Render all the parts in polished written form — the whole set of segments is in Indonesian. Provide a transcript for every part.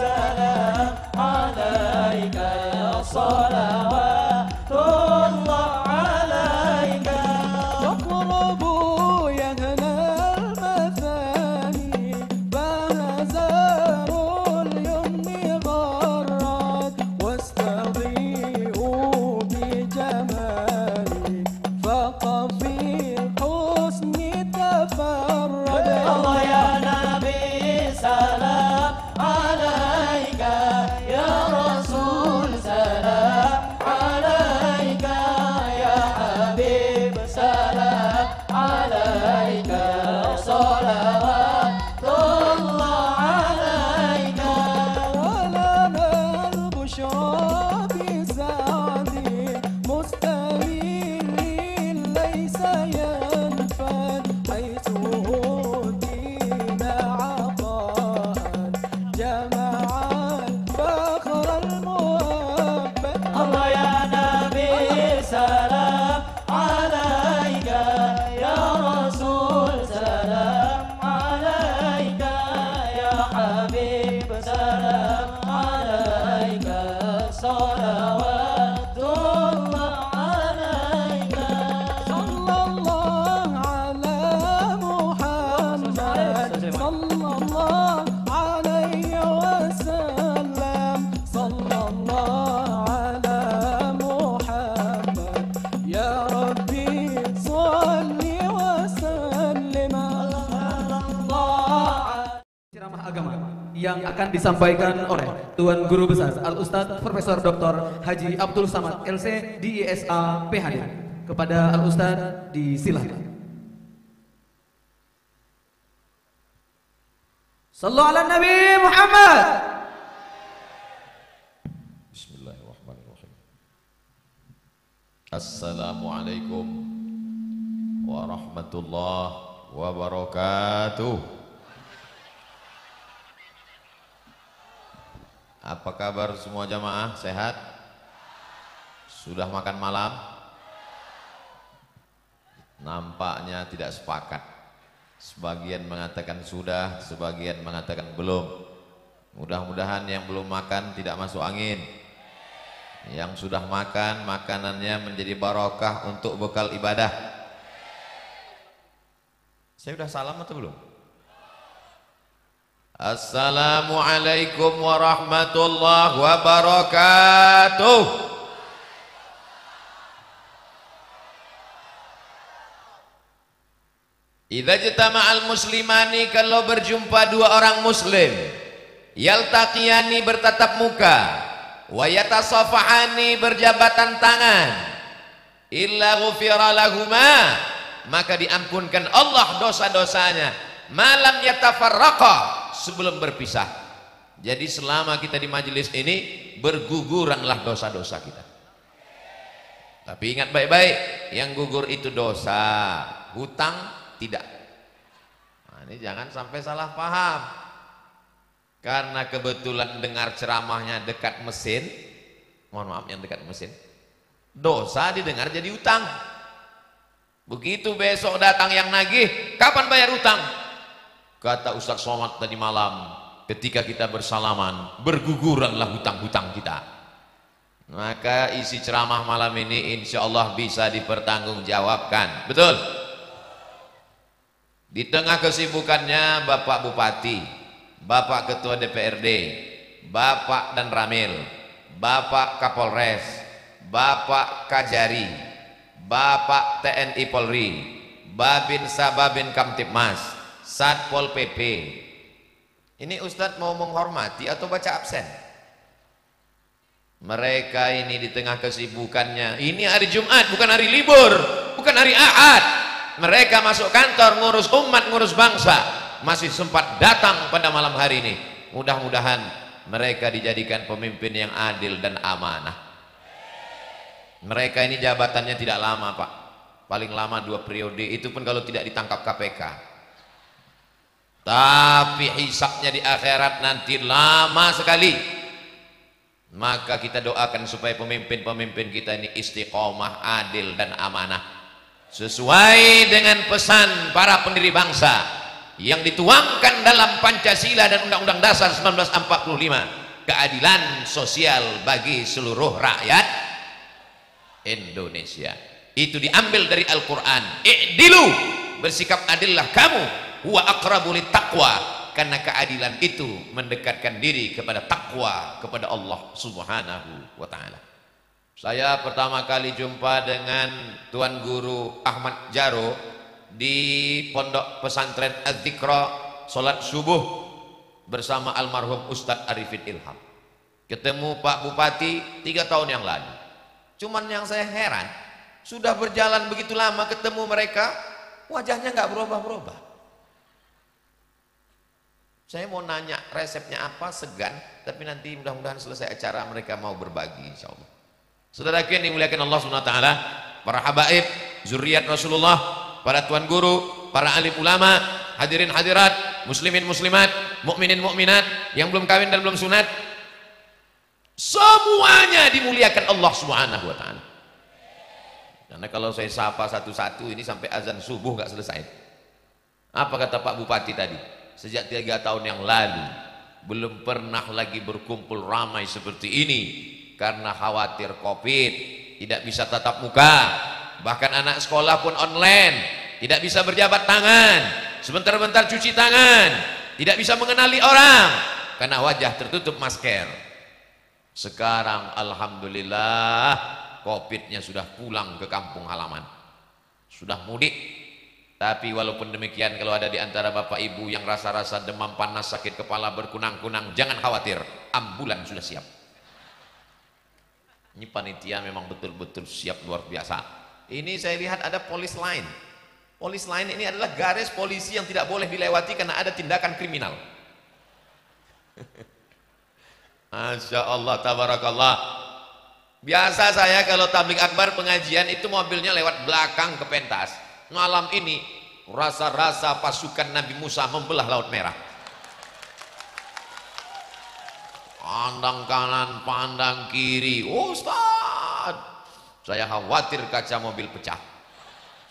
سلام عليك يا صلوات الله عليك واقربوا يا هنا المثاني بهزار اليمن غرات واستضيئوا بجمالي فقفي الحسن تفرد الله يا نبي سلام عليك يا رسول سلام عليك يا حبيب سلام عليك صلوات الله عليك ولنا البشرى بسعدي مستمر ليس ينفد حيث أوتينا عطاء جمع الفخر المؤبد الله يا نبي سلام عليك يا رسول سلام عليك يا حبيب سلام عليك صلوات الله عليك صلى الله على محمد صلى الله عليه وسلم صلى الله على محمد يا ربي صل وسلم Ceramah agama yang akan disampaikan oleh Tuan Guru Besar Al-Ustadz Profesor Dr. Haji Abdul Samad LC DISA PhD. Kepada Al-Ustadz disilakan. Sallu ala Nabi Muhammad. Bismillahirrahmanirrahim. Assalamualaikum warahmatullahi wabarakatuh. Apa kabar semua jamaah? Sehat? Sudah makan malam? Nampaknya tidak sepakat. Sebagian mengatakan sudah, sebagian mengatakan belum. Mudah-mudahan yang belum makan tidak masuk angin. Yang sudah makan, makanannya menjadi barokah untuk bekal ibadah. Saya sudah salam atau belum? Assalamualaikum warahmatullahi wabarakatuh. Idza jatama'al muslimani, kalau berjumpa dua orang muslim, yaltaqiyani bertatap muka, wa yatasafahani berjabatan tangan, illa ghufira lahuma, maka diampunkan Allah dosa-dosanya, malam yatafarraqa, sebelum berpisah. Jadi selama kita di majelis ini, berguguranlah dosa-dosa kita. Tapi ingat baik-baik, yang gugur itu dosa, hutang tidak. Nah, ini jangan sampai salah paham. Karena kebetulan dengar ceramahnya dekat mesin, mohon maaf yang dekat mesin, dosa didengar jadi utang. Begitu besok datang yang nagih, kapan bayar utang? Kata Ustaz Somad tadi malam, ketika kita bersalaman, berguguranlah hutang-hutang kita. Maka isi ceramah malam ini insya Allah bisa dipertanggungjawabkan. Betul? Di tengah kesibukannya Bapak Bupati, Bapak Ketua DPRD, Bapak dan Ramil, Bapak Kapolres, Bapak Kajari, Bapak TNI Polri, Babinsa Babin Kamtipmas, Satpol PP. Ini Ustadz mau menghormati atau baca absen? Mereka ini di tengah kesibukannya, ini hari Jumat bukan hari libur, bukan hari Ahad. Mereka masuk kantor ngurus umat, ngurus bangsa, masih sempat datang pada malam hari ini. Mudah-mudahan mereka dijadikan pemimpin yang adil dan amanah. Mereka ini jabatannya tidak lama Pak, paling lama 2 periode, itu pun kalau tidak ditangkap KPK. Tapi hisabnya di akhirat nanti lama sekali. Maka kita doakan supaya pemimpin-pemimpin kita ini istiqomah, adil dan amanah, sesuai dengan pesan para pendiri bangsa yang dituangkan dalam Pancasila dan Undang-Undang Dasar 1945, keadilan sosial bagi seluruh rakyat Indonesia. Itu diambil dari Al-Quran. I'dilu, bersikap adillah kamu, huwa aqrabu littaqwa, karena keadilan itu mendekatkan diri kepada takwa kepada Allah Subhanahu wa ta'ala. Saya pertama kali jumpa dengan Tuan Guru Ahmad Jaro di Pondok Pesantren Az-Zikra, sholat subuh bersama almarhum Ustadz Arifin Ilham. Ketemu Pak Bupati 3 tahun yang lalu. Cuman yang saya heran, sudah berjalan begitu lama ketemu mereka, wajahnya nggak berubah-berubah. Saya mau nanya resepnya apa, segan, tapi nanti mudah-mudahan selesai acara mereka mau berbagi, insya Allah. Saudaraku yang dimuliakan Allah SWT, para habaib, zuriat Rasulullah, para tuan guru, para alim ulama, hadirin hadirat, muslimin muslimat, mukminin mukminat, yang belum kawin dan belum sunat, semuanya dimuliakan Allah Subhanahu wa ta'ala. Karena kalau saya sapa satu-satu ini sampai azan subuh nggak selesai. Apa kata Pak Bupati tadi? Sejak 3 tahun yang lalu belum pernah lagi berkumpul ramai seperti ini, karena khawatir COVID, tidak bisa tatap muka, bahkan anak sekolah pun online, tidak bisa berjabat tangan, sebentar-bentar cuci tangan, tidak bisa mengenali orang karena wajah tertutup masker. Sekarang alhamdulillah COVID-nya sudah pulang ke kampung halaman, sudah mudik. Tapi walaupun demikian, kalau ada di antara bapak ibu yang rasa-rasa demam panas, sakit kepala, berkunang-kunang, jangan khawatir, ambulan sudah siap. Ini panitia memang betul-betul siap, luar biasa. Ini saya lihat ada polis line. Polis line ini adalah garis polisi yang tidak boleh dilewati karena ada tindakan kriminal. Masya Allah, tabarakallah. Biasa saya kalau tablik akbar pengajian itu mobilnya lewat belakang ke pentas. Malam ini rasa-rasa pasukan Nabi Musa membelah Laut Merah. Pandang kanan, pandang kiri, Ustaz, saya khawatir kaca mobil pecah.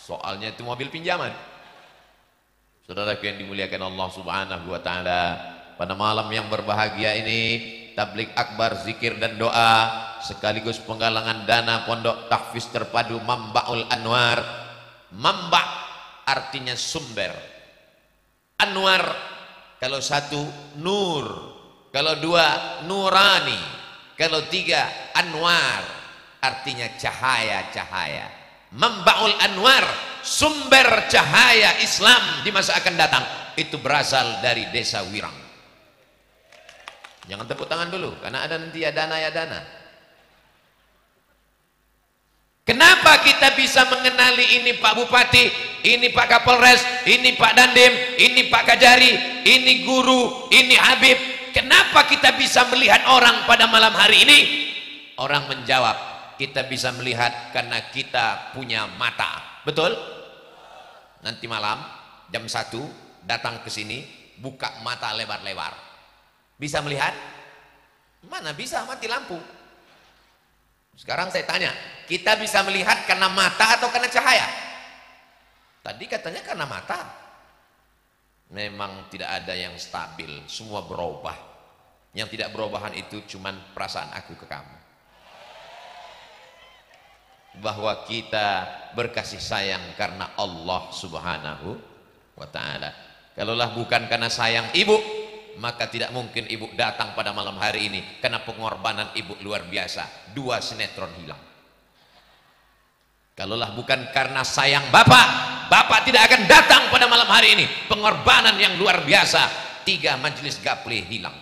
Soalnya itu mobil pinjaman. Saudara yang dimuliakan Allah Subhanahu wa ta'ala, pada malam yang berbahagia ini, tablik akbar, zikir dan doa, sekaligus penggalangan dana Pondok Tahfiz Terpadu Mambaul Anwar. Mamba artinya sumber. Anwar kalau satu nur, kalau 2 nurani, kalau 3 anwar, artinya cahaya-cahaya. Mambaul Anwar, sumber cahaya Islam di masa akan datang, itu berasal dari desa Wirang. Jangan tepuk tangan dulu, karena ada nanti ya dana ya dana. Kenapa kita bisa mengenali ini Pak Bupati, ini Pak Kapolres, ini Pak Dandim, ini Pak Kajari, ini guru, ini Habib? Kenapa kita bisa melihat orang pada malam hari ini? Orang menjawab, kita bisa melihat karena kita punya mata. Betul? Nanti malam jam 1 datang ke sini, buka mata lebar-lebar. Bisa melihat? Mana bisa, mati lampu. Sekarang saya tanya, kita bisa melihat karena mata atau karena cahaya? Tadi katanya karena mata. Memang tidak ada yang stabil, semua berubah. Yang tidak berubahan itu cuman perasaan aku ke kamu, bahwa kita berkasih sayang karena Allah Subhanahu wa ta'ala. Kalaulah bukan karena sayang ibu, maka tidak mungkin ibu datang pada malam hari ini, karena pengorbanan ibu luar biasa. 2 sinetron hilang. Kalaulah bukan karena sayang bapak, bapak tidak akan datang pada malam hari ini. Pengorbanan yang luar biasa. 3 majelis gaple hilang.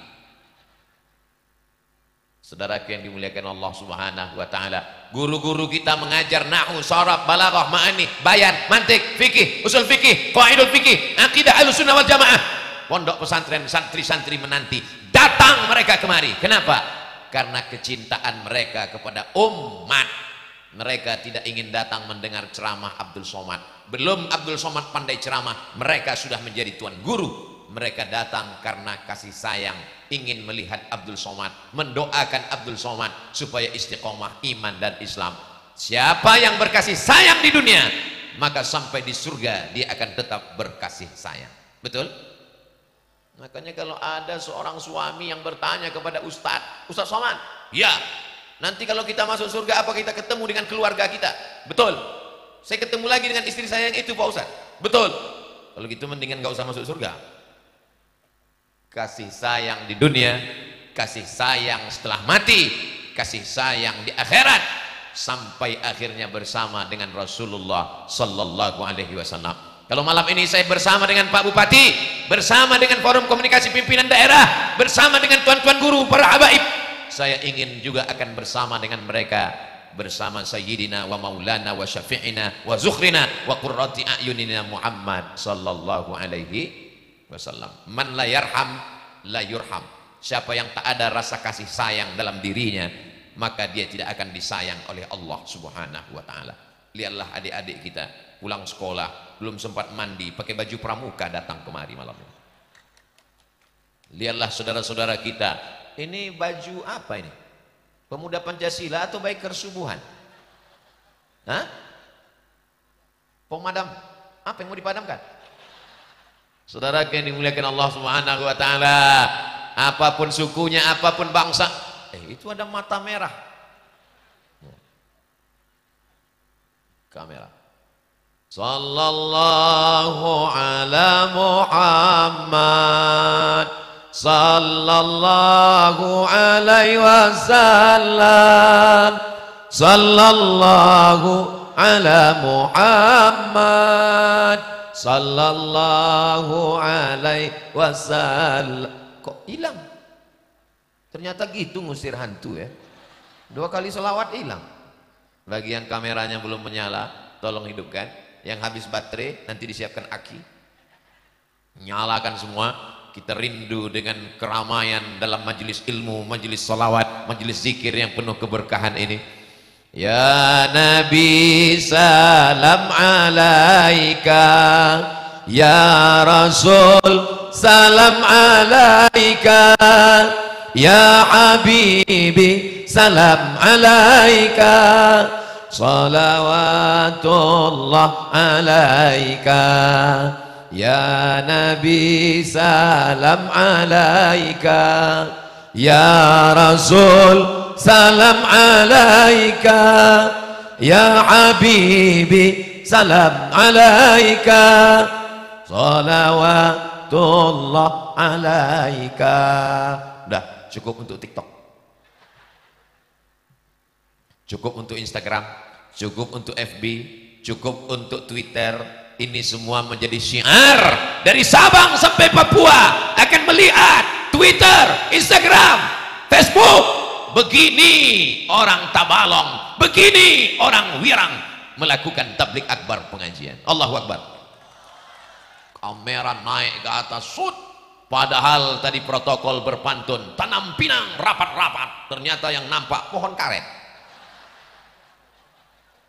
Saudara yang dimuliakan Allah Subhanahu wa ta'ala, guru-guru kita mengajar nahwu, sharaf, balaghah, ma'ani, bayan, mantik, fikih, usul fikih, qaidul fikih, akidah Ahlussunnah wal Jamaah. Pondok pesantren, santri-santri menanti, datang mereka kemari. Kenapa? Karena kecintaan mereka kepada umat. Mereka tidak ingin datang mendengar ceramah Abdul Somad. Belum Abdul Somad pandai ceramah, mereka sudah menjadi tuan guru. Mereka datang karena kasih sayang, ingin melihat Abdul Somad, mendoakan Abdul Somad supaya istiqomah iman dan Islam. Siapa yang berkasih sayang di dunia, maka sampai di surga dia akan tetap berkasih sayang. Betul? Makanya kalau ada seorang suami yang bertanya kepada Ustadz Somad, ya, nanti kalau kita masuk surga apa kita ketemu dengan keluarga kita? Betul. Saya ketemu lagi dengan istri saya yang itu Pak Ustadz. Betul. Kalau gitu mendingan gak usah masuk surga. Kasih sayang di dunia, kasih sayang setelah mati, kasih sayang di akhirat, sampai akhirnya bersama dengan Rasulullah sallallahu alaihi wasallam. Kalau malam ini saya bersama dengan Pak Bupati, bersama dengan Forum Komunikasi Pimpinan Daerah, bersama dengan tuan-tuan guru, para habaib, saya ingin juga akan bersama dengan mereka, bersama Sayyidina wa Maulana wa Syafi'ina wa Zukhrina wa Qurrati A'yunina Muhammad sallallahu alaihi wasallam. Man la yarham la yurham. Siapa yang tak ada rasa kasih sayang dalam dirinya, maka dia tidak akan disayang oleh Allah subhanahu wa ta'ala. Lihatlah adik-adik kita pulang sekolah, belum sempat mandi, pakai baju pramuka datang kemari malam ini. Lihatlah saudara-saudara kita, ini baju apa ini? Pemuda Pancasila atau Biker Subuhan? Hah? Pemadam? Apa yang mau dipadamkan? Saudara yang dimuliakan Allah subhanahu wa ta'ala, apapun sukunya, apapun bangsa, itu ada mata merah. Kamera. Sallallahu ala Muhammad sallallahu alaihi wasallam, sallallahu ala Muhammad sallallahu alaihi wasallam. Kok hilang? Ternyata gitu ngusir hantu ya. 2 kali selawat hilang. Bagi yang kameranya belum menyala, tolong hidupkan. Yang habis baterai nanti disiapkan aki, nyalakan semua. Kita rindu dengan keramaian dalam majelis ilmu, majelis salawat, majelis zikir yang penuh keberkahan ini. Ya Nabi salam alaika, ya Rasul salam alaika, ya Habibi salam alaika, salawatullah alaika, ya Nabi salam alaika, ya Rasul salam alaika, ya Habibi salam alaika, salawatullah alaika. Udah cukup untuk TikTok, cukup untuk Instagram, cukup untuk FB, cukup untuk Twitter. Ini semua menjadi syiar dari Sabang sampai Papua akan melihat Twitter, Instagram, Facebook. Begini orang Tabalong, begini orang Wirang melakukan tablik akbar pengajian. Allahu Akbar. Kamera naik ke atas, shoot. Padahal tadi protokol berpantun, tanam pinang rapat-rapat. Ternyata yang nampak pohon karet.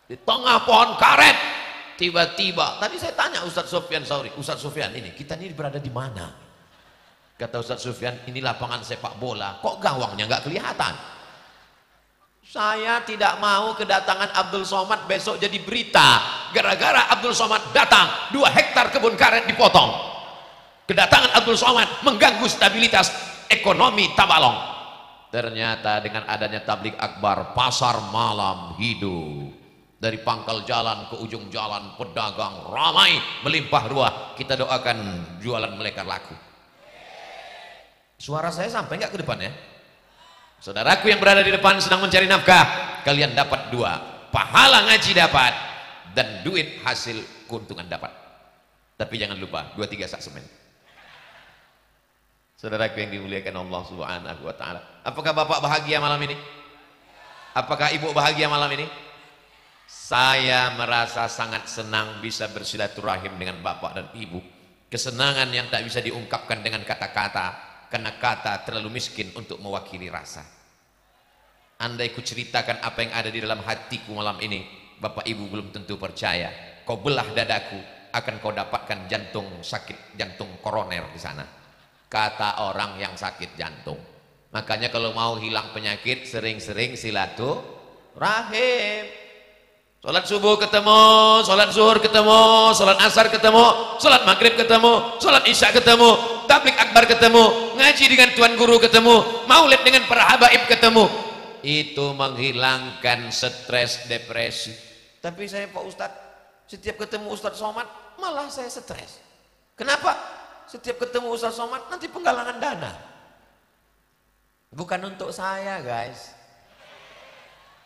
Di tengah pohon karet, tiba-tiba, tadi saya tanya Ustadz Sofyan Sauri, Ustadz Sofyan, ini kita ini berada di mana? Kata Ustadz Sofyan, ini lapangan sepak bola, kok gawangnya nggak kelihatan? Saya tidak mau kedatangan Abdul Somad besok jadi berita, gara-gara Abdul Somad datang, 2 hektar kebun karet dipotong. Kedatangan Abdul Somad mengganggu stabilitas ekonomi Tabalong. Ternyata dengan adanya tablik akbar, pasar malam hidup. Dari pangkal jalan ke ujung jalan, pedagang ramai, melimpah ruah. Kita doakan jualan mereka laku. Suara saya sampai nggak ke depan ya? Saudaraku yang berada di depan sedang mencari nafkah, kalian dapat 2, pahala ngaji dapat, dan duit hasil keuntungan dapat. Tapi jangan lupa 2-3 sak semen. Saudaraku yang dimuliakan Allah subhanahu wa ta'ala, apakah bapak bahagia malam ini? Apakah ibu bahagia malam ini? Saya merasa sangat senang bisa bersilaturahim dengan bapak dan ibu. Kesenangan yang tak bisa diungkapkan dengan kata-kata, karena kata terlalu miskin untuk mewakili rasa. Andai ku ceritakan apa yang ada di dalam hatiku malam ini, bapak ibu belum tentu percaya. Kau belah dadaku, akan kau dapatkan jantung sakit, jantung koroner di sana. Kata orang yang sakit jantung. Makanya kalau mau hilang penyakit, sering-sering silaturahim. Sholat subuh ketemu, sholat zuhur ketemu, sholat asar ketemu, sholat maghrib ketemu, sholat isya ketemu, tablik akbar ketemu, ngaji dengan tuan guru ketemu, maulid dengan para habaib ketemu. Itu menghilangkan stres, depresi. Tapi saya Pak Ustadz, setiap ketemu Ustadz Somad malah saya stres. Kenapa? Setiap ketemu Ustadz Somad nanti penggalangan dana. Bukan untuk saya guys.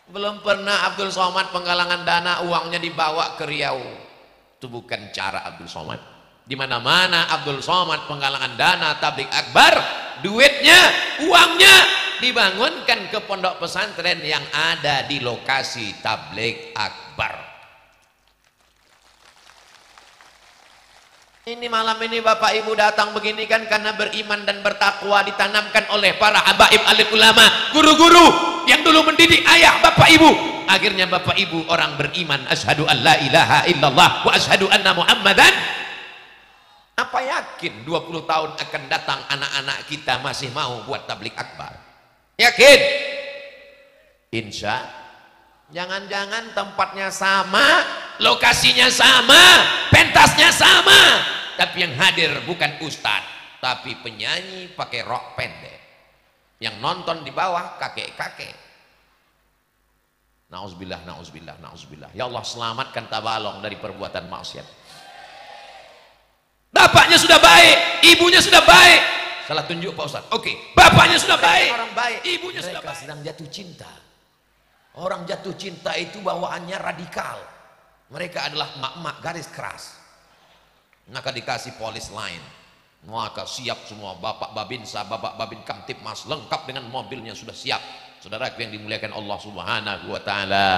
Belum pernah Abdul Somad penggalangan dana uangnya dibawa ke Riau. Itu bukan cara Abdul Somad. Di mana-mana Abdul Somad penggalangan dana tablik akbar, duitnya, uangnya dibangunkan ke pondok pesantren yang ada di lokasi tablik akbar. Ini malam ini Bapak Ibu datang begini kan karena beriman dan bertakwa ditanamkan oleh para habaib alim ulama, guru-guru yang dulu mendidik ayah Bapak Ibu. Akhirnya Bapak Ibu orang beriman, asyhadu an la ilaha illallah wa asyhadu anna Muhammadan. Apa yakin 20 tahun akan datang anak-anak kita masih mau buat tablik akbar? Yakin? Insya. Jangan-jangan tempatnya sama, lokasinya sama, pentasnya sama, tapi yang hadir bukan ustadz, tapi penyanyi pakai rok pendek, yang nonton di bawah kakek-kakek. Nauzubillah, nauzubillah, nauzubillah. Ya Allah, selamatkan Tabalong dari perbuatan maksiat. Bapaknya sudah baik, ibunya sudah baik. Salah tunjuk Pak Ustadz. Oke, bapaknya sudah baik, orang baik, ibunya sudah baik. Mereka sedang jatuh cinta. Orang jatuh cinta itu bawaannya radikal. Mereka adalah emak-emak garis keras. Maka dikasih polis lain. Maka siap semua bapak babinsa, bapak babin kamtipmas lengkap dengan mobilnya sudah siap. Saudara yang dimuliakan Allah Subhanahu wa taala.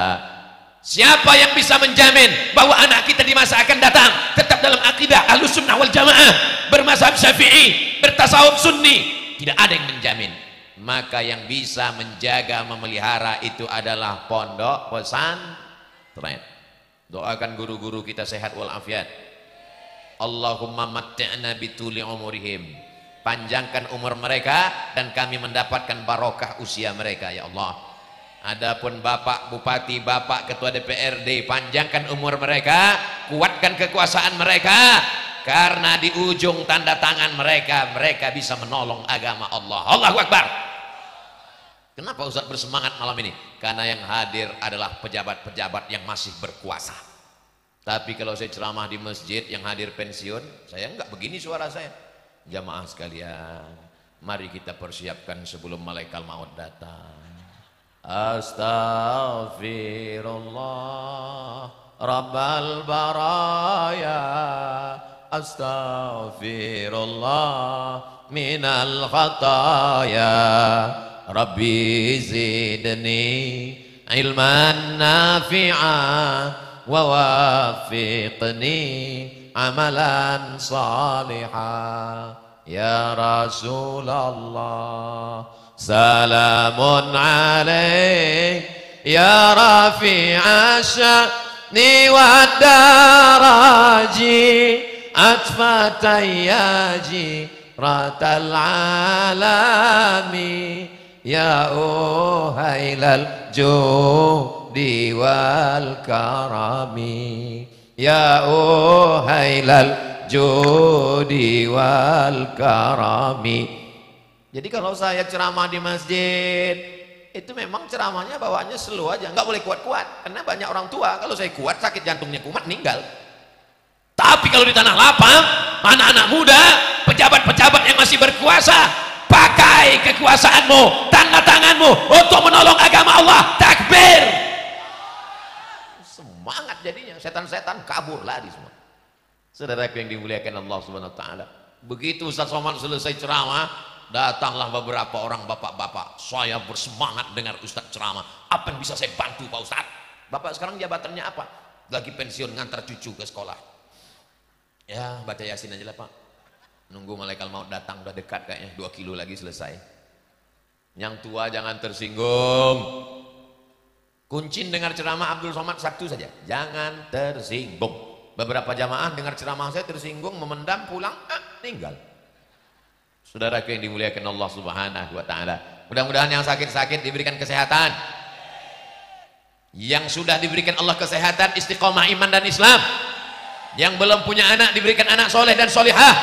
Siapa yang bisa menjamin bahwa anak kita di masa akan datang tetap dalam akidah Ahlussunnah wal Jamaah, bermazhab Syafi'i, bertasawuf Sunni? Tidak ada yang menjamin. Maka yang bisa menjaga, memelihara itu adalah pondok pesantren. Doakan guru-guru kita sehat walafiat. Allahumma matti'na bituli umurihim. Panjangkan umur mereka dan kami mendapatkan barokah usia mereka ya Allah. Adapun Bapak Bupati, Bapak Ketua DPRD, panjangkan umur mereka, kuatkan kekuasaan mereka, karena di ujung tanda tangan mereka, mereka bisa menolong agama Allah. Allahu Akbar. Kenapa Ustaz bersemangat malam ini? Karena yang hadir adalah pejabat-pejabat yang masih berkuasa. Tapi kalau saya ceramah di masjid yang hadir pensiun, saya enggak begini suara saya. Jamaah sekalian, mari kita persiapkan sebelum malaikat maut datang. Astaghfirullah Rabbal baraya, astaghfirullah minal khataya, Rabbi zidni ilman nafi'a wa wafiqni amalan salihah. Ya Rasulullah salamun alaik ya rafi'a sya'ni wa daraji atfatayyaji ratal alami ya uhailal judi wal karami ya uhailal judi wal karami. Jadi kalau saya ceramah di masjid itu memang ceramahnya bawaannya slow aja, nggak boleh kuat-kuat karena banyak orang tua. Kalau saya kuat sakit jantungnya kumat meninggal. Tapi kalau di tanah lapang, anak-anak muda, pejabat-pejabat yang masih berkuasa, pakai kekuasaanmu, tanda tanganmu untuk menolong agama Allah. Takbir. Semangat jadinya, setan-setan kabur lari semua. Saudaraku yang dimuliakan Allah Subhanahu wa taala. Begitu Ustaz Somad selesai ceramah, datanglah beberapa orang bapak-bapak. Saya bersemangat dengar Ustaz ceramah. Apa yang bisa saya bantu Pak Ustaz? Bapak sekarang jabatannya apa? Lagi pensiun ngantar cucu ke sekolah. Ya baca Yasin aja lah Pak. Nunggu malaikat maut datang, udah dekat kayaknya, 2 kilo lagi selesai. Yang tua jangan tersinggung. Kuncin dengar ceramah Abdul Somad satu saja, jangan tersinggung. Beberapa jamaah dengar ceramah saya tersinggung, memendam, pulang, tinggal. Saudaraku yang dimuliakan Allah Subhanahu wa taala. Mudah-mudahan yang sakit-sakit diberikan kesehatan. Yang sudah diberikan Allah kesehatan, istiqomah iman dan Islam. Yang belum punya anak diberikan anak soleh dan solihah.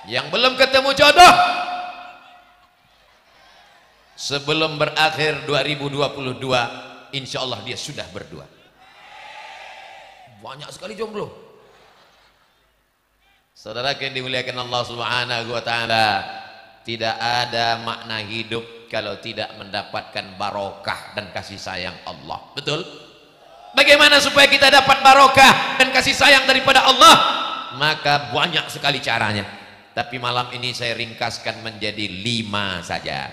Yang belum ketemu jodoh, sebelum berakhir 2022 insya Allah dia sudah berdua. Banyak sekali jomblo. Saudara yang dimuliakan Allah Subhanahu wa taala, tidak ada makna hidup kalau tidak mendapatkan barokah dan kasih sayang Allah. Betul? Bagaimana supaya kita dapat barokah dan kasih sayang daripada Allah? Maka banyak sekali caranya. Tapi malam ini saya ringkaskan menjadi 5 saja.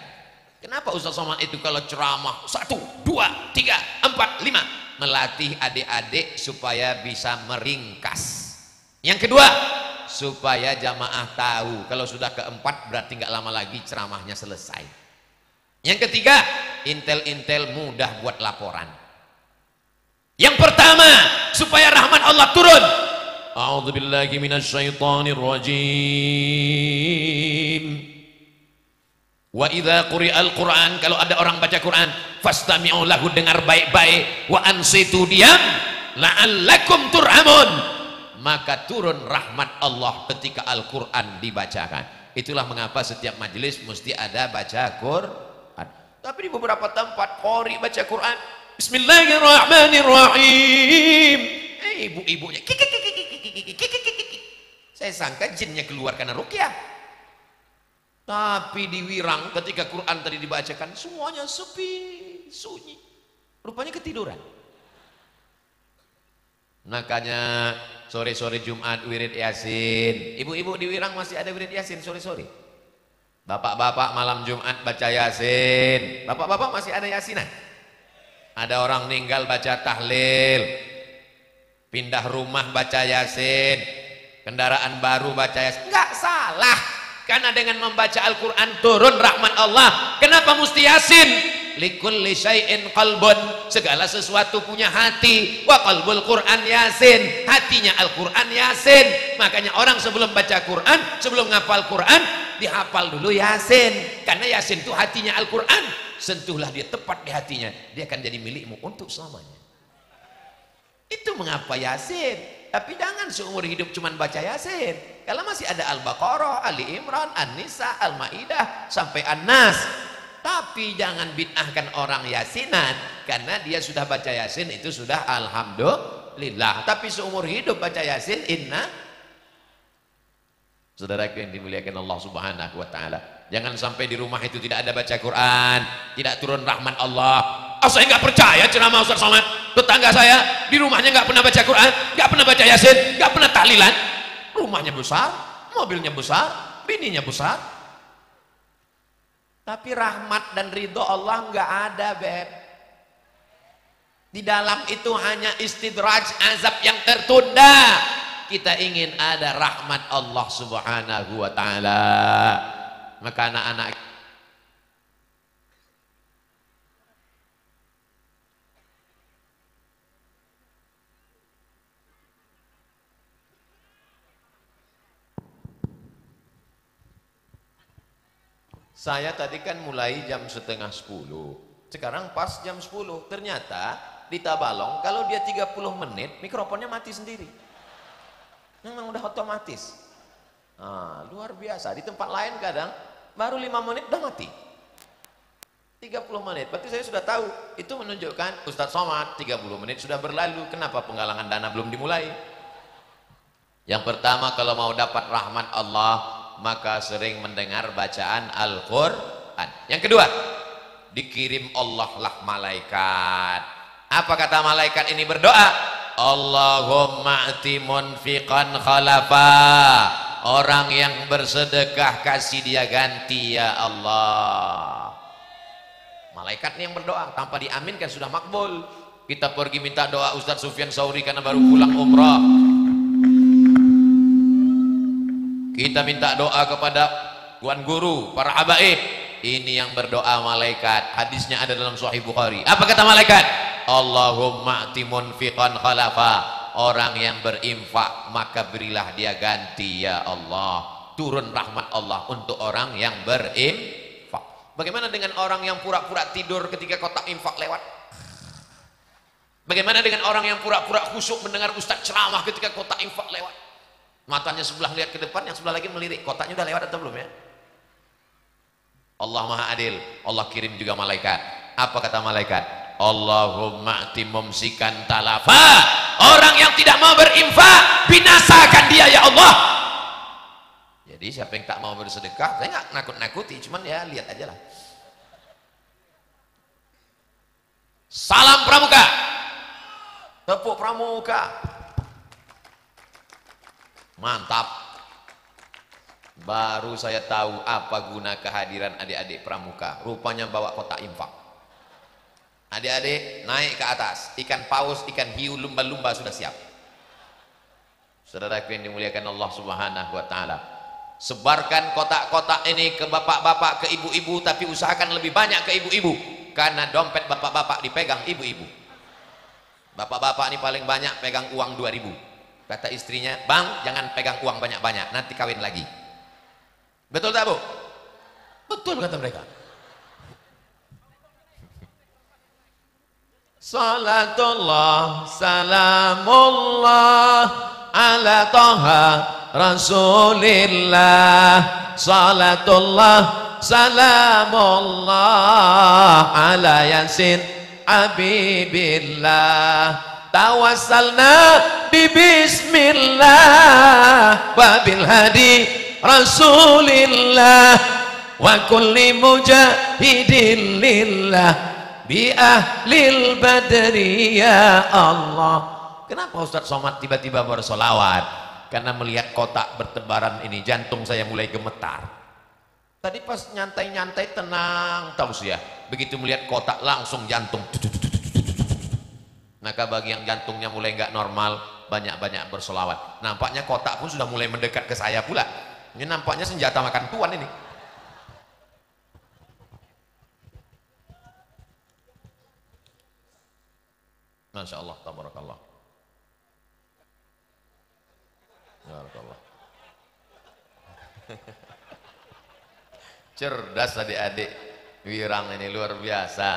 Kenapa Ustaz Somad itu kalau ceramah 1, 2, 3, 4, 5 melatih adik-adik supaya bisa meringkas. Yang kedua, supaya jamaah tahu kalau sudah keempat berarti nggak lama lagi ceramahnya selesai. Yang ketiga, intel-intel mudah buat laporan. Yang pertama, supaya rahmat Allah turun. A'udzubillahi minasyaitonir rajim. Wa idza quri'al Qur'an, kalau ada orang baca Quran, fastami'u lahu, dengar baik-baik, wa ansitu, diam, la'allakum turhamun. Maka turun rahmat Allah ketika Al-Qur'an dibacakan. Itulah mengapa setiap majelis mesti ada baca Quran. Tapi di beberapa tempat qori baca Quran, bismillahirrahmanirrahim, ibu-ibunya saya sangka jinnya keluar karena ruqyah. Tapi di Wirang ketika Quran tadi dibacakan semuanya sepi, sunyi, rupanya ketiduran. Makanya sore-sore Jumat wirid Yasin. Ibu-ibu di Wirang masih ada wirid Yasin sore-sore. Bapak-bapak malam Jumat baca Yasin. Bapak-bapak masih ada Yasinan. Ada orang meninggal baca tahlil, pindah rumah baca Yasin, kendaraan baru baca Yasin. Enggak salah, karena dengan membaca Al-Quran turun rahmat Allah. Kenapa mesti Yasin? Likulli syai'in qalbun, segala sesuatu punya hati. Wa qalbul Quran Yasin, hatinya Al-Quran Yasin. Makanya orang sebelum baca Quran, sebelum ngapal Quran, dihafal dulu Yasin. Karena Yasin itu hatinya Al-Quran. Sentuhlah dia tepat di hatinya, dia akan jadi milikmu untuk selamanya. Itu mengapa Yasin. Tapi jangan seumur hidup cuma baca Yasin. Kalau masih ada Al-Baqarah, Ali Imran, An-Nisa, Al-Maidah sampai An-Nas. Tapi jangan bid'ahkan orang Yasinan, karena dia sudah baca Yasin itu sudah alhamdulillah. Tapi seumur hidup baca Yasin, inna. Saudara yang dimuliakan Allah Subhanahu wa taala, jangan sampai di rumah itu tidak ada baca Quran, tidak turun rahmat Allah. Saya nggak percaya ceramah Ustaz Somad. Tetangga saya di rumahnya nggak pernah baca Quran, nggak pernah baca Yasin, nggak pernah tahlilan. Rumahnya besar, mobilnya besar, bininya besar. Tapi rahmat dan ridho Allah nggak ada, beb. Di dalam itu hanya istidraj, azab yang tertunda. Kita ingin ada rahmat Allah Subhanahu wa taala. Maka anak-anak saya tadi kan mulai jam 9:30. Sekarang pas jam 10. Ternyata di Tabalong kalau dia 30 menit mikrofonnya mati sendiri. Memang udah otomatis. Luar biasa. Di tempat lain kadang baru 5 menit udah mati. 30 menit. Berarti saya sudah tahu. Itu menunjukkan Ustaz Somad 30 menit sudah berlalu. Kenapa penggalangan dana belum dimulai? Yang pertama, kalau mau dapat rahmat Allah, maka sering mendengar bacaan Al-Quran. Yang kedua, dikirim Allah lah malaikat. Apa kata malaikat ini berdoa? Allahumma ati munfiqan khalafa. Orang yang bersedekah kasih dia ganti ya Allah. Malaikat ini yang berdoa, tanpa diaminkan sudah makbul. Kita pergi minta doa Ustaz Sufyan Sauri karena baru pulang umrah. Kita minta doa kepada Tuan Guru, para habaib. Ini yang berdoa malaikat. Hadisnya ada dalam Sahih Bukhari. Apa kata malaikat? Allahumma ati munfiqan khalafa. Orang yang berinfak maka berilah dia ganti ya Allah. Turun rahmat Allah untuk orang yang berinfak. Bagaimana dengan orang yang pura-pura tidur ketika kotak infak lewat? Bagaimana dengan orang yang pura-pura khusyuk mendengar ustaz ceramah ketika kotak infak lewat? Matanya sebelah lihat ke depan, yang sebelah lagi melirik. Kotaknya udah lewat atau belum ya? Allah Maha Adil. Allah kirim juga malaikat. Apa kata malaikat? Allahumma ati mumsikan talafa. Orang yang tidak mau berinfak, binasakan dia ya Allah. Jadi siapa yang tak mau bersedekah, saya nggak nakut-nakuti, cuman ya lihat aja lah. Salam pramuka. Tepuk pramuka. Mantap. Baru saya tahu apa guna kehadiran adik-adik pramuka. Rupanya bawa kotak infak. Adik-adik naik ke atas. Ikan paus, ikan hiu, lumba-lumba sudah siap. Saudaraku yang dimuliakan Allah Subhanahu wa taala. Sebarkan kotak-kotak ini ke bapak-bapak, ke ibu-ibu, tapi usahakan lebih banyak ke ibu-ibu. Karena dompet bapak-bapak dipegang ibu-ibu. Bapak-bapak ini paling banyak pegang uang 2.000. Kata istrinya, "Bang, jangan pegang uang banyak-banyak, nanti kawin lagi." Betul tak, Bu? Betul kata mereka. Salatullah, salamullah ala Taha Rasulillah. Salatullah, salamullah ala Yasin Habibillah. Tawassalna bi bismillah wa bil hadi Rasulillah wa kulli mujahidin lillah bi ahlil badri ya Allah. Kenapa Ustaz Somad tiba-tiba bersolawat? Karena melihat kotak bertebaran ini jantung saya mulai gemetar. Tadi pas nyantai-nyantai tenang tausiah, begitu melihat kotak langsung jantung. Maka bagi yang jantungnya mulai nggak normal, banyak-banyak bersolawat. Nampaknya kotak pun sudah mulai mendekat ke saya pula. Ini nampaknya senjata makan tuan ini. Masya Allah, tabarakallah. Tabarakallah. Cerdas adik-adik Wirang ini luar biasa.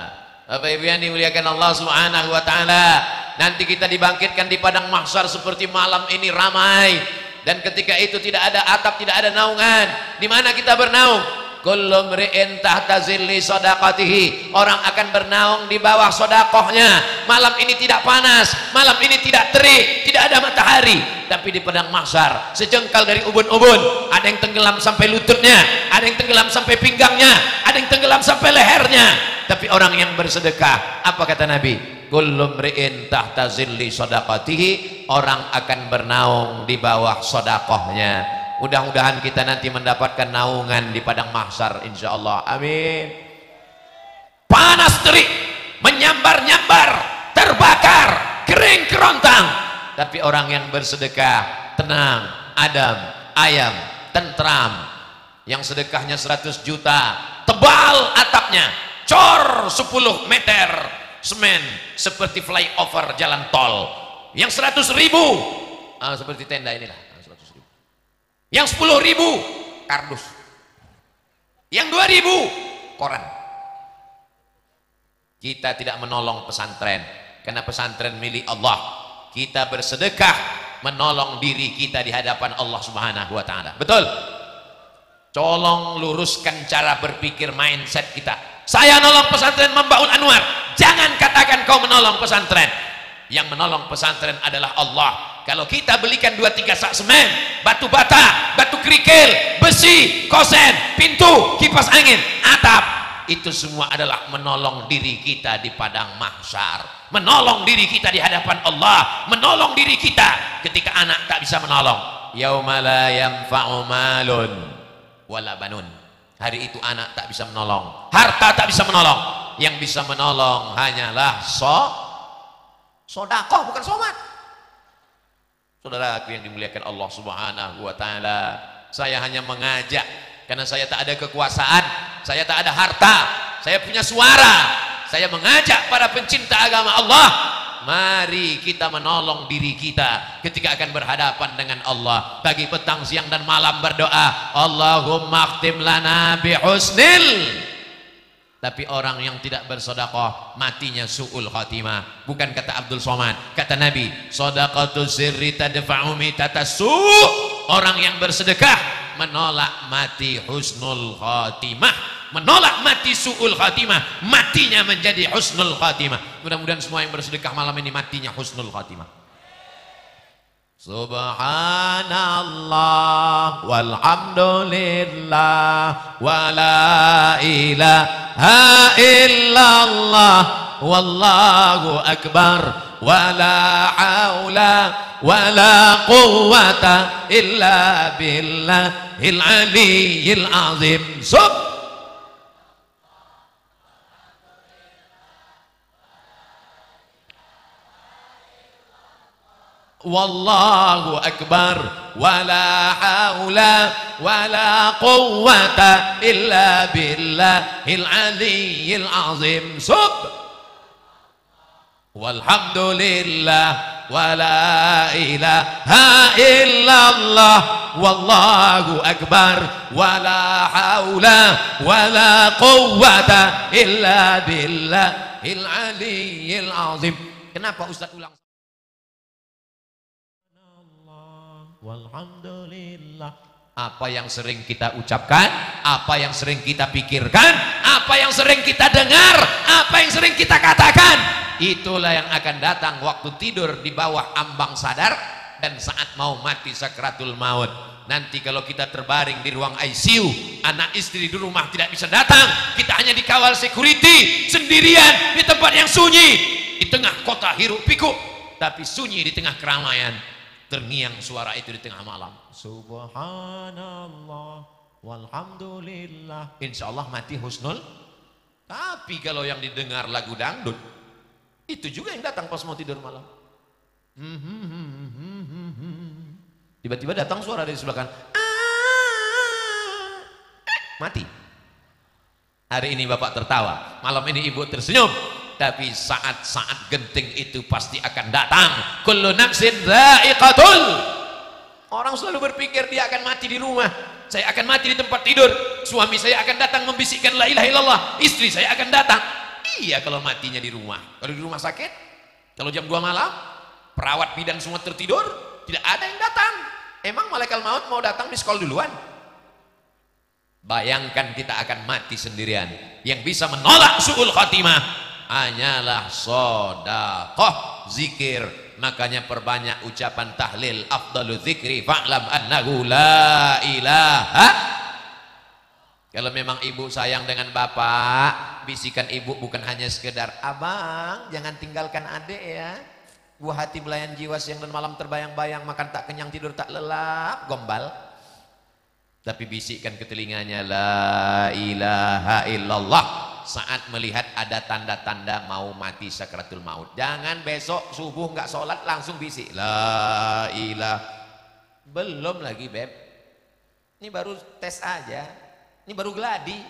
Bapak Ibu yang dimuliakan Allah Subhanahu wa taala, nanti kita dibangkitkan di padang mahsyar seperti malam ini ramai. Dan ketika itu tidak ada atap, tidak ada naungan. Di mana kita bernaung? Kullu mri'in tahta zilli shadaqatihi. Orang akan bernaung di bawah sedekahnya. Malam ini tidak panas, malam ini tidak terik, tidak ada matahari, tapi di padang mahsyar sejengkal dari ubun-ubun, ada yang tenggelam sampai lututnya, ada yang tenggelam sampai pinggangnya, ada yang tenggelam sampai lehernya. Tapi orang yang bersedekah, apa kata Nabi? Kullu mri'in tahta zilli shadaqatihi. Orang akan bernaung di bawah sedekahnya. Mudah-mudahan kita nanti mendapatkan naungan di padang mahsyar insyaallah. Amin. Panas terik, menyambar-nyambar, terbakar, kering kerontang. Tapi orang yang bersedekah tenang, adem, ayam, tentram. Yang sedekahnya 100 juta, tebal atapnya, cor 10 meter semen seperti flyover jalan tol. Yang 100.000 seperti tenda inilah. Yang 10.000 kardus, yang 2.000 koran. Kita tidak menolong pesantren karena pesantren milik Allah. Kita bersedekah menolong diri kita di hadapan Allah Subhanahu wa taala. Betul? Tolong luruskan cara berpikir mindset kita. Saya nolong pesantren Mambaul Anwar. Jangan katakan kau menolong pesantren. Yang menolong pesantren adalah Allah. Kalau kita belikan 2-3 sak semen, batu bata, batu kerikil, besi, kosen, pintu, kipas angin, atap, itu semua adalah menolong diri kita di padang mahsyar, menolong diri kita di hadapan Allah, menolong diri kita ketika anak tak bisa menolong. Yauma la yanfa'u malun wala banun. Hari itu anak tak bisa menolong, harta tak bisa menolong. Yang bisa menolong hanyalah sedekah, bukan somat. Saudaraku yang dimuliakan Allah Subhanahu wa taala, saya hanya mengajak karena saya tak ada kekuasaan, saya tak ada harta, saya punya suara. Saya mengajak para pencinta agama Allah, mari kita menolong diri kita ketika akan berhadapan dengan Allah. Pagi, petang, siang dan malam berdoa, Allahumma khtim lana bihusnil Tapi orang yang tidak bersedekah matinya su'ul khatimah. Bukan kata Abdul Somad, kata Nabi, shadaqatus sirri tadfa'u mitatas-su'. Orang yang bersedekah menolak mati husnul khatimah, menolak mati su'ul khatimah, matinya menjadi husnul khatimah. Mudah-mudahan semua yang bersedekah malam ini matinya husnul khatimah. Subhanallah walhamdulillah wala ilaha illallah wallahu akbar wala haula wala quwwata illa billahil aliyyil azim. Wallahu akbar wala haula wala quwwata illa billahil aliyyil azim. Walhamdulillah wala ilaha illallah wallahu akbar wala haula wala quwwata illa billahil aliyyil azim. Kenapa Ustaz ulang? Walhamdulillah. Apa yang sering kita ucapkan, apa yang sering kita pikirkan, apa yang sering kita dengar, apa yang sering kita katakan, itulah yang akan datang waktu tidur di bawah ambang sadar dan saat mau mati sakratul maut. Nanti kalau kita terbaring di ruang ICU, anak istri di rumah tidak bisa datang, kita hanya dikawal security sendirian di tempat yang sunyi, di tengah kota hiruk pikuk, tapi sunyi di tengah keramaian. Terngiang suara itu di tengah malam. Subhanallah walhamdulillah. Insya Allah mati husnul. Tapi kalau yang didengar lagu dangdut, itu juga yang datang pas mau tidur malam. Tiba-tiba datang suara dari sebelah kanan. Mati. Hari ini bapak tertawa, malam ini ibu tersenyum. Tapi saat-saat genting itu pasti akan datang. Kullu nafsin dha'iqatul. Orang selalu berpikir dia akan mati di rumah, saya akan mati di tempat tidur, suami saya akan datang membisikkan la ilaha illallah, istri saya akan datang. Iya kalau matinya di rumah. Kalau di rumah sakit, kalau jam 2 malam perawat bidan semua tertidur, tidak ada yang datang. Emang malaikat maut mau datang di sekolah duluan? Bayangkan kita akan mati sendirian. Yang bisa menolak su'ul khatimah hanyalah sedekah, zikir. Makanya perbanyak ucapan tahlil, afdalu zikri fa'lam annahu la ilaha. Kalau memang ibu sayang dengan bapak, bisikan ibu bukan hanya sekedar, abang jangan tinggalkan adik ya, buah hati belayan jiwa siang dan malam terbayang-bayang, makan tak kenyang tidur tak lelap, gombal. Tapi bisikkan ke telinganya la ilaha illallah saat melihat ada tanda-tanda mau mati sakratul maut. Jangan besok subuh nggak sholat langsung bisik la ilah. Belum lagi beb, ini baru tes aja, ini baru gladi.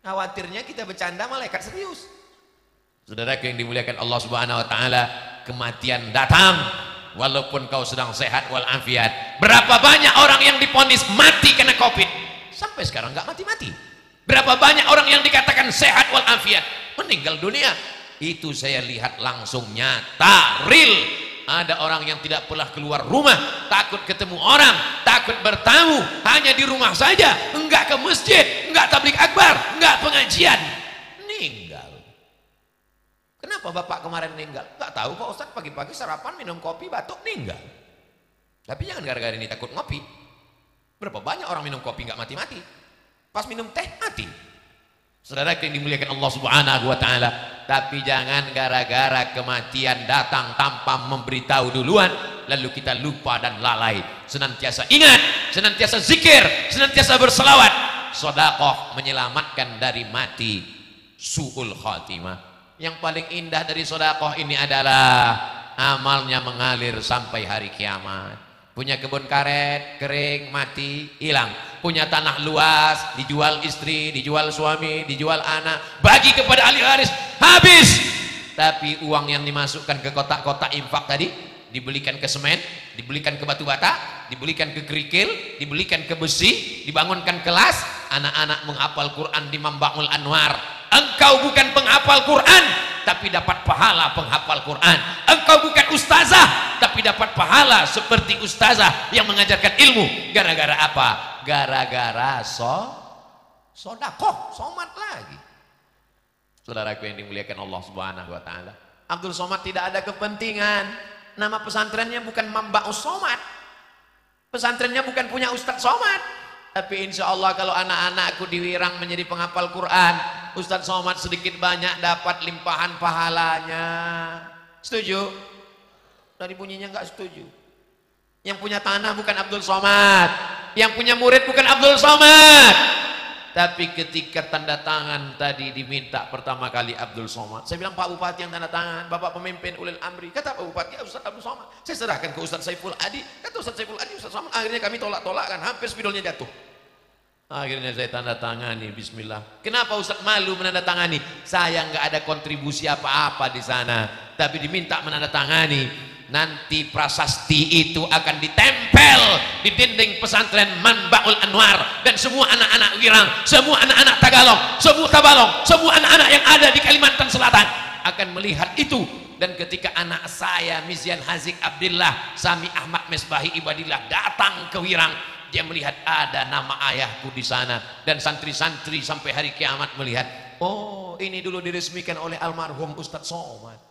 Khawatirnya kita bercanda malaikat serius. Saudara yang dimuliakan Allah Subhanahu Wa Taala, kematian datang walaupun kau sedang sehat walafiat. Berapa banyak orang yang diponis mati karena COVID sampai sekarang nggak mati-mati. Berapa banyak orang yang dikatakan sehat walafiat meninggal dunia. Itu saya lihat langsung nyata, real. Ada orang yang tidak pernah keluar rumah, takut ketemu orang, takut bertamu, hanya di rumah saja, enggak ke masjid, enggak tablik akbar, enggak pengajian, meninggal. Kenapa bapak kemarin meninggal? Enggak tahu Pak Ustadz, pagi-pagi sarapan minum kopi batuk meninggal. Tapi jangan gara-gara ini takut ngopi. Berapa banyak orang minum kopi enggak mati-mati, pas minum teh mati. Saudara yang dimuliakan Allah Subhanahu Wa Taala, tapi jangan gara-gara kematian datang tanpa memberitahu duluan lalu kita lupa dan lalai. Senantiasa ingat, senantiasa zikir, senantiasa berselawat. Sedekah menyelamatkan dari mati su'ul khatimah. Yang paling indah dari sedekah ini adalah amalnya mengalir sampai hari kiamat. Punya kebun karet kering mati hilang, punya tanah luas dijual istri, dijual suami, dijual anak, bagi kepada ahli waris habis. Tapi uang yang dimasukkan ke kotak-kotak infak tadi dibelikan ke semen, dibelikan ke batu bata, dibelikan ke kerikil, dibelikan ke besi, dibangunkan kelas, anak-anak menghafal Quran di Mambaul Anwar. Engkau bukan penghafal Quran, tapi dapat pahala penghafal Quran. Engkau bukan ustazah, tapi dapat pahala seperti ustazah yang mengajarkan ilmu. Gara-gara apa? Gara-gara sodakoh, somat lagi. Saudaraku yang dimuliakan Allah Subhanahu wa taala, Abdul Somad tidak ada kepentingan. Nama pesantrennya bukan Mambaus Somad. Pesantrennya bukan punya Ustadz Somad. Tapi insya Allah kalau anak-anakku di Wirang menjadi penghafal Quran, Ustadz Somad sedikit banyak dapat limpahan pahalanya. Setuju? Dari bunyinya nggak setuju. Yang punya tanah bukan Abdul Somad, yang punya murid bukan Abdul Somad. Tapi ketika tanda tangan tadi diminta pertama kali Abdul Somad, saya bilang Pak Bupati yang tanda tangan, Bapak pemimpin ulil amri. Kata Pak Bupati, ya Ustadz Abdul Somad. Saya serahkan ke Ustadz Saiful Adi. Kata Ustadz Saiful Adi, Ustadz Somad. Akhirnya kami tolak-tolakkan, hampir spidolnya jatuh. Akhirnya saya tanda tangani, bismillah. Kenapa Ustadz malu menandatangani? Saya nggak ada kontribusi apa-apa di sana, tapi diminta menandatangani. Nanti prasasti itu akan ditempel di dinding pesantren Manbaul Anwar, dan semua anak-anak Wirang, semua anak-anak Tagalog, semua anak-anak yang ada di Kalimantan Selatan akan melihat itu. Dan ketika anak saya Mizian Hazik Abdillah Sami Ahmad Mesbahi Ibadillah datang ke Wirang, dia melihat ada nama ayahku di sana, dan santri-santri sampai hari kiamat melihat, oh ini dulu diresmikan oleh almarhum Ustadz Somad.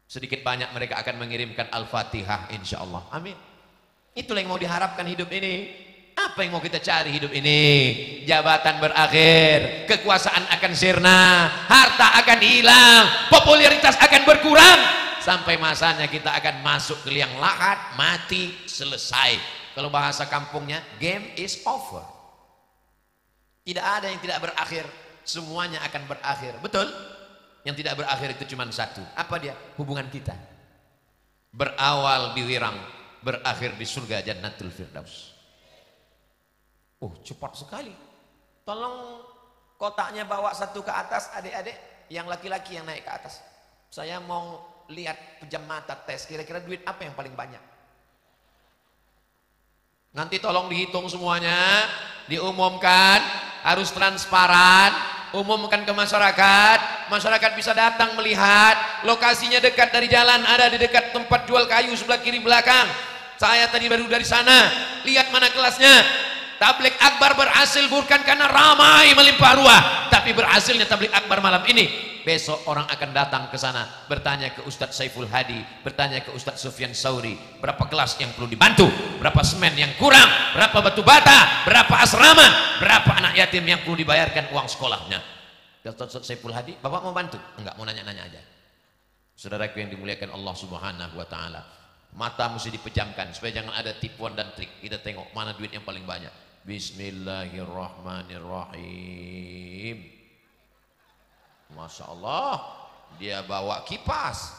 Sedikit banyak mereka akan mengirimkan Al-Fatihah insyaallah. Amin. Itulah yang mau diharapkan hidup ini. Apa yang mau kita cari hidup ini? Jabatan berakhir, kekuasaan akan sirna, harta akan hilang, popularitas akan berkurang, sampai masanya kita akan masuk ke liang lahat, mati, selesai. Kalau bahasa kampungnya, game is over. Tidak ada yang tidak berakhir, semuanya akan berakhir. Betul? Yang tidak berakhir itu cuma satu. Apa dia? Hubungan kita. Berawal di Wirang, berakhir di surga Jannatul Firdaus. Oh, cepat sekali. Tolong kotaknya bawa satu ke atas, adik-adik. Yang laki-laki yang naik ke atas. Saya mau lihat pejam mata tes. Kira-kira duit apa yang paling banyak? Nanti tolong dihitung semuanya. Diumumkan. Harus transparan. Umumkan ke masyarakat, masyarakat bisa datang melihat. Lokasinya dekat dari jalan, ada di dekat tempat jual kayu sebelah kiri belakang. Saya tadi baru dari sana, lihat mana kelasnya. Tabligh akbar berhasil bukan karena ramai melimpah ruah, tapi berhasilnya tabligh akbar malam ini. Besok orang akan datang ke sana, bertanya ke Ustadz Saiful Hadi, bertanya ke Ustadz Sufyan Sauri, berapa kelas yang perlu dibantu, berapa semen yang kurang, berapa batu bata, berapa asrama, berapa anak yatim yang perlu dibayarkan uang sekolahnya. Ustadz Saiful Hadi, Bapak mau bantu? Enggak, mau nanya-nanya aja. Saudaraku yang dimuliakan Allah Subhanahu wa taala, mata mesti dipejamkan supaya jangan ada tipuan dan trik. Kita tengok mana duit yang paling banyak. Bismillahirrahmanirrahim. Masya Allah, dia bawa kipas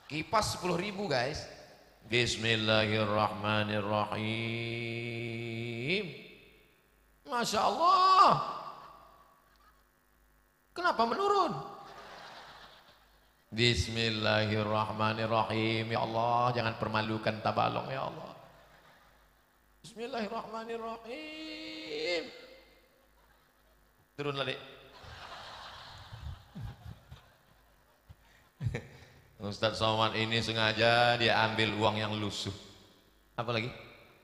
10.000 guys. Bismillahirrahmanirrahim. Masya Allah. Kenapa menurun? Bismillahirrahmanirrahim. Ya Allah, jangan permalukan Tabalong ya Allah. Bismillahirrahmanirrahim. Turun lagi. Ustadz Somad ini sengaja dia ambil uang yang lusuh. Apa lagi?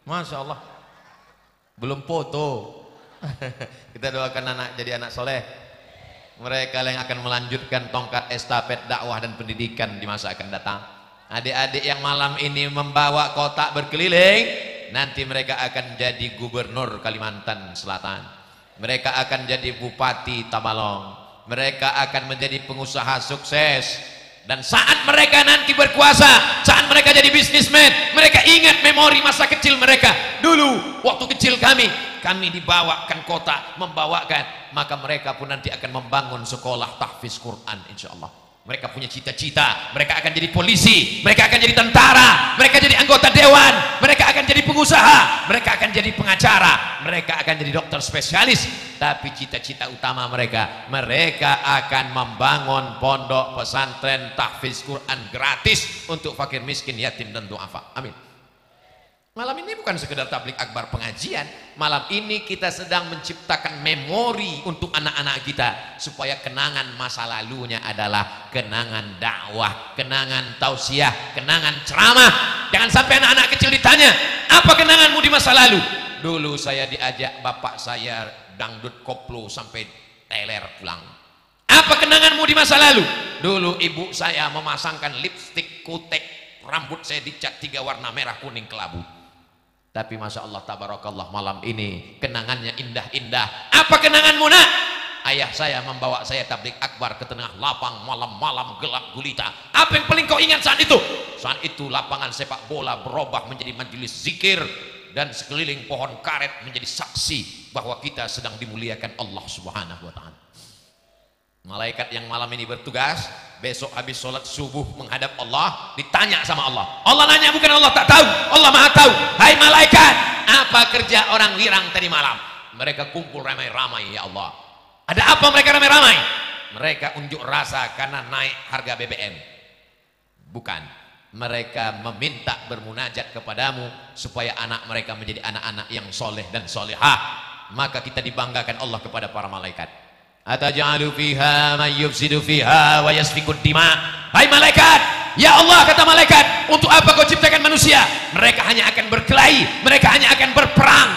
Masya Allah. Belum foto. Kita doakan anak jadi anak soleh. Mereka yang akan melanjutkan tongkat estafet dakwah dan pendidikan di masa akan datang. Adik-adik yang malam ini membawa kotak berkeliling, nanti mereka akan jadi gubernur Kalimantan Selatan. Mereka akan jadi bupati Tabalong. Mereka akan menjadi pengusaha sukses. Dan saat mereka nanti berkuasa, saat mereka jadi bisnismen, mereka ingat memori masa kecil mereka. Dulu waktu kecil kami dibawakan kota, membawakan, maka mereka pun nanti akan membangun sekolah tahfiz Quran insyaallah. Mereka punya cita-cita, mereka akan jadi polisi, mereka akan jadi tentara, mereka jadi anggota dewan, mereka akan jadi pengusaha, mereka akan jadi pengacara, mereka akan jadi dokter spesialis. Tapi cita-cita utama mereka akan membangun pondok pesantren tahfiz Quran gratis untuk fakir miskin, yatim dan duafa. Amin. Malam ini bukan sekedar tablik akbar pengajian. Malam ini kita sedang menciptakan memori untuk anak-anak kita, supaya kenangan masa lalunya adalah kenangan dakwah, kenangan tausiah, kenangan ceramah. Jangan sampai anak-anak kecil ditanya, apa kenanganmu di masa lalu? Dulu saya diajak bapak saya dangdut koplo sampai teler pulang. Apa kenanganmu di masa lalu? Dulu ibu saya memasangkan lipstik kutek, rambut saya dicat 3 warna merah, kuning, kelabu. Tapi Masya Allah tabarakallah, malam ini kenangannya indah-indah. Apa kenanganmu nak? Ayah saya membawa saya tablik akbar ke tengah lapang malam-malam gelap gulita. Apa yang paling kau ingat saat itu? Saat itu lapangan sepak bola berubah menjadi majelis zikir, dan sekeliling pohon karet menjadi saksi bahwa kita sedang dimuliakan Allah Subhanahu wa ta'ala. Malaikat yang malam ini bertugas, besok habis sholat subuh menghadap Allah, ditanya sama Allah. Allah nanya, bukan Allah tak tahu, Allah maha tahu. Hai malaikat, apa kerja orang wirang tadi malam? Mereka kumpul ramai-ramai ya Allah. Ada apa mereka ramai-ramai? Mereka unjuk rasa karena naik harga BBM. Bukan, mereka meminta bermunajat kepadamu supaya anak mereka menjadi anak-anak yang soleh dan solehah. Maka kita dibanggakan Allah kepada para malaikat. Ataj'alu fiha man yufsidu fiha wa yasfikud dima. Hai malaikat, ya Allah, kata malaikat, untuk apa kau ciptakan manusia? Mereka hanya akan berkelahi, mereka hanya akan berperang.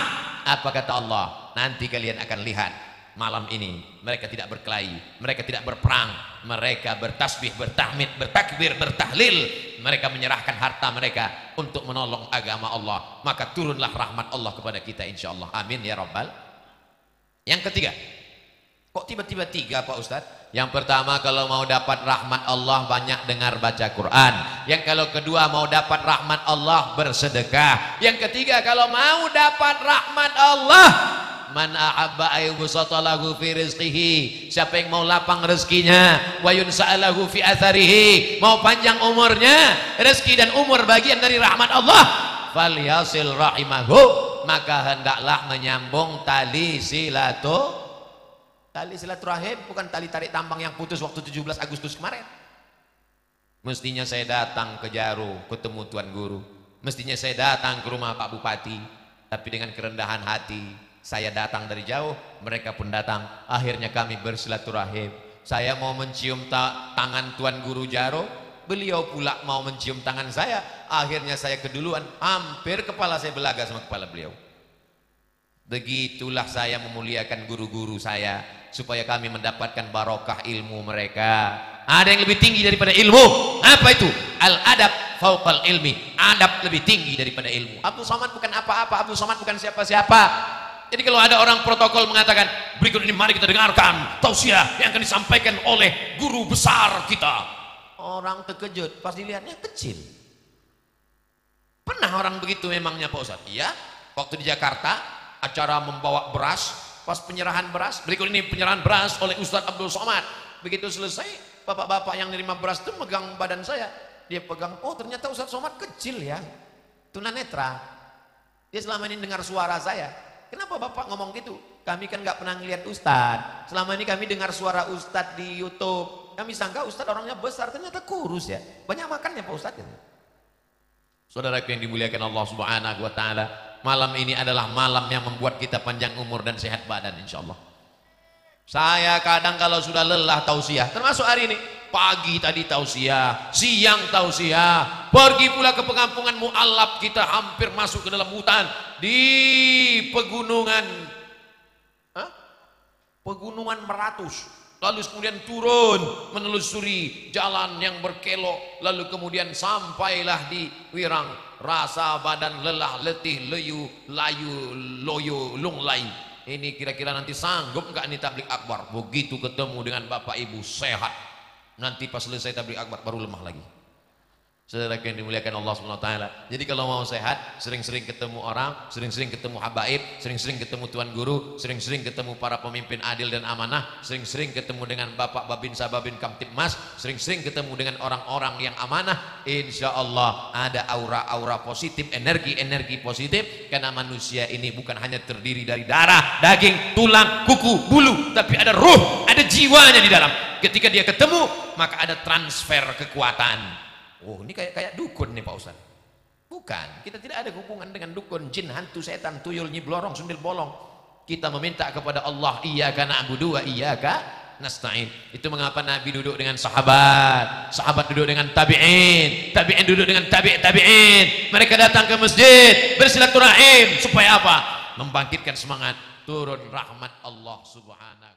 Apa kata Allah? Nanti kalian akan lihat. Malam ini mereka tidak berkelahi, mereka tidak berperang, mereka bertasbih, bertahmid, bertakbir, bertahlil. Mereka menyerahkan harta mereka untuk menolong agama Allah. Maka turunlah rahmat Allah kepada kita insyaallah. Amin ya rabbal. Yang ketiga, kok tiba-tiba 3 Pak Ustadz? Yang pertama, kalau mau dapat rahmat Allah banyak dengar baca Quran. Yang kalau kedua, mau dapat rahmat Allah bersedekah. Yang ketiga, kalau mau dapat rahmat Allah, man ahabba ayyubsata lahu fi rizqihi, siapa yang mau lapang rezekinya, wa yunsa'alahu fi atharihi, mau panjang umurnya, rezeki dan umur bagian dari rahmat Allah, falyasil rahimahu, maka hendaklah menyambung tali silaturahim, bukan tali tarik tambang yang putus waktu 17 Agustus kemarin. Mestinya saya datang ke Jaru ketemu Tuan Guru, mestinya saya datang ke rumah Pak Bupati, tapi dengan kerendahan hati saya datang dari jauh, mereka pun datang. Akhirnya kami bersilaturahim. Saya mau mencium tangan Tuan Guru Jaro, beliau pula mau mencium tangan saya. Akhirnya saya keduluan, hampir kepala saya belaga sama kepala beliau. Begitulah saya memuliakan guru-guru saya, supaya kami mendapatkan barokah ilmu mereka. Ada yang lebih tinggi daripada ilmu. Apa itu? Al-adab fauqal ilmi. Adab lebih tinggi daripada ilmu. Abdul Somad bukan apa-apa, Abdul Somad bukan siapa-siapa. Jadi kalau ada orang protokol mengatakan, berikut ini mari kita dengarkan tausiah yang akan disampaikan oleh guru besar kita, orang terkejut, pas dilihatnya kecil. Pernah orang begitu memangnya Pak Ustadz? Iya, waktu di Jakarta acara membawa beras, pas penyerahan beras, berikut ini penyerahan beras oleh Ustadz Abdul Somad. Begitu selesai, bapak-bapak yang nerima beras itu megang badan saya, dia pegang, oh ternyata Ustadz Somad kecil ya, tunanetra, dia selama ini dengar suara saya. Kenapa bapak ngomong gitu? Kami kan nggak pernah ngeliat Ustadz, selama ini kami dengar suara Ustadz di YouTube, kami sangka Ustadz orangnya besar, ternyata kurus ya, banyak makannya Pak Ustadz gitu. Saudaraku yang dimuliakan Allah Subhanahu wa ta'ala, malam ini adalah malam yang membuat kita panjang umur dan sehat badan insyaallah. Saya kadang kalau sudah lelah tausiah, termasuk hari ini, pagi tadi tausiah, siang tausiah, pergi pula ke pengampungan mu'alaf, kita hampir masuk ke dalam hutan di pegunungan Meratus, lalu kemudian turun menelusuri jalan yang berkelok, lalu kemudian sampailah di Wirang. Rasa badan lelah, letih, leyu, layu, loyo, lunglai. Ini kira-kira nanti sanggup nggak ini tablik akbar? Begitu ketemu dengan bapak ibu sehat, nanti pas selesai tablik akbar baru lemah lagi. Saudara yang dimuliakan Allah SWT. Jadi kalau mau sehat, sering-sering ketemu orang, sering-sering ketemu habaib, sering-sering ketemu tuan guru, sering-sering ketemu para pemimpin adil dan amanah, sering-sering ketemu dengan bapak babinsa babin kamtibmas, sering-sering ketemu dengan orang-orang yang amanah. Insya Allah ada aura-aura positif, energi-energi positif. Karena manusia ini bukan hanya terdiri dari darah, daging, tulang, kuku, bulu, tapi ada ruh, ada jiwanya di dalam. Ketika dia ketemu, maka ada transfer kekuatan. Oh, ini kayak dukun nih Pak Ustadz. Bukan, kita tidak ada hubungan dengan dukun, jin, hantu, setan, tuyul, nyi blorong, sundil bolong. Kita meminta kepada Allah, iyyaka na'budu wa iyyaka nasta'in. Itu mengapa Nabi duduk dengan sahabat, sahabat duduk dengan tabi'in, tabi'in duduk dengan tabi'in. Mereka datang ke masjid bersilaturahim supaya apa? Membangkitkan semangat, turun rahmat Allah Subhanahu